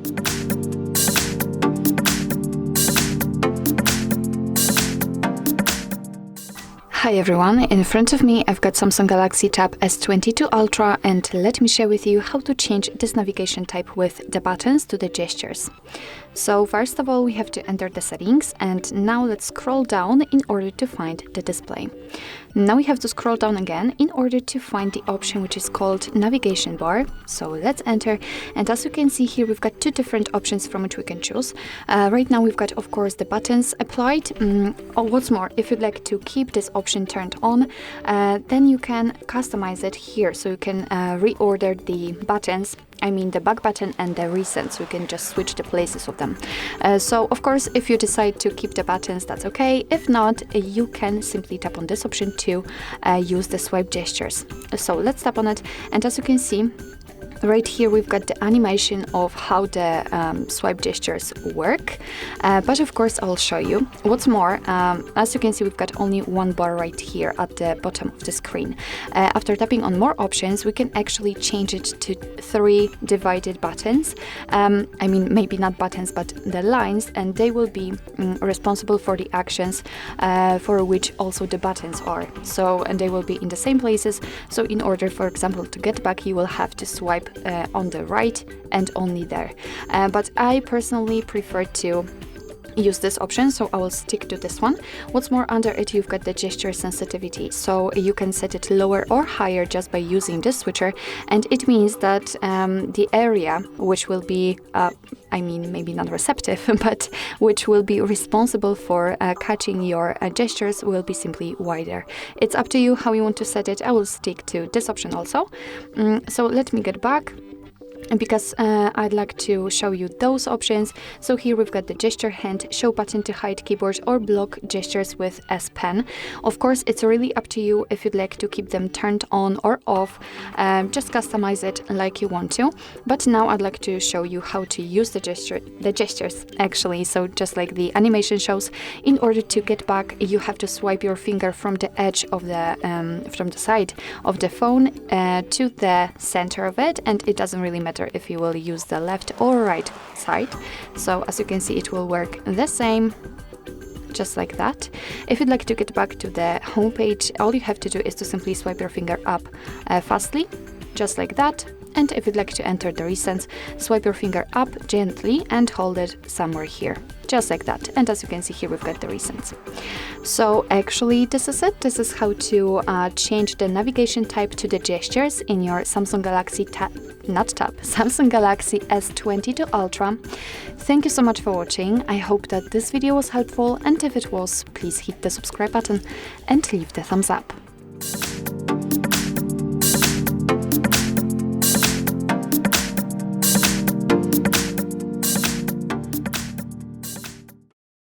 Hi everyone, in front of me I've got Samsung Galaxy Tab S22 Ultra, and let me share with you how to change this navigation type with the buttons to the gestures. So first of all, we have to enter the settings, and now let's scroll down in order to find the display. Now we have to scroll down again in order to find the option which is called navigation bar. So let's enter, and as you can see here, we've got two different options from which we can choose. Right now we've got, of course, the buttons applied. What's more, if you'd like to keep this option turned on, then you can customize it here. So you can reorder the buttons, I mean the back button and the reset, so you can just switch the places of them. So of course, if you decide to keep the buttons, that's okay. If not, you can simply tap on this option to use the swipe gestures. So let's tap on it, and as you can see, right here we've got the animation of how the swipe gestures work, but of course I'll show you. What's more, as you can see, we've got only one bar right here at the bottom of the screen. After tapping on more options, we can actually change it to 3 divided buttons. I mean, maybe not buttons, but the lines, and they will be responsible for the actions for which also the buttons are. So, and they will be in the same places. So in order, for example, to get back, you will have to swipe on the right and only there. But I personally prefer to use this option, so I will stick to this one. What's more, under it you've got the gesture sensitivity, so you can set it lower or higher just by using this switcher, and it means that the area which will be I mean, maybe not receptive, but which will be responsible for catching your gestures will be simply wider. It's up to you how you want to set it. I will stick to this option also. So let me get back, because I'd like to show you those options. So here we've got the gesture hand, show button to hide keyboard, or block gestures with S Pen. Of course, it's really up to you if you'd like to keep them turned on or off. Just customize it like you want to. But now I'd like to show you how to use the gestures actually. So just like the animation shows, in order to get back, you have to swipe your finger from the edge of the from the side of the phone to the center of it, and it doesn't really matter if you will use the left or right side. So as you can see, it will work the same, just like that. If you'd like to get back to the home page, all you have to do is to simply swipe your finger up fastly, just like that. And if you'd like to enter the recents, swipe your finger up gently and hold it somewhere here, just like that. And as you can see here, we've got the recents. So actually, this is it. This is how to change the navigation type to the gestures in your Samsung Galaxy Samsung Galaxy S22 Ultra. Thank you so much for watching. I hope that this video was helpful, and if it was, please hit the subscribe button and leave the thumbs up.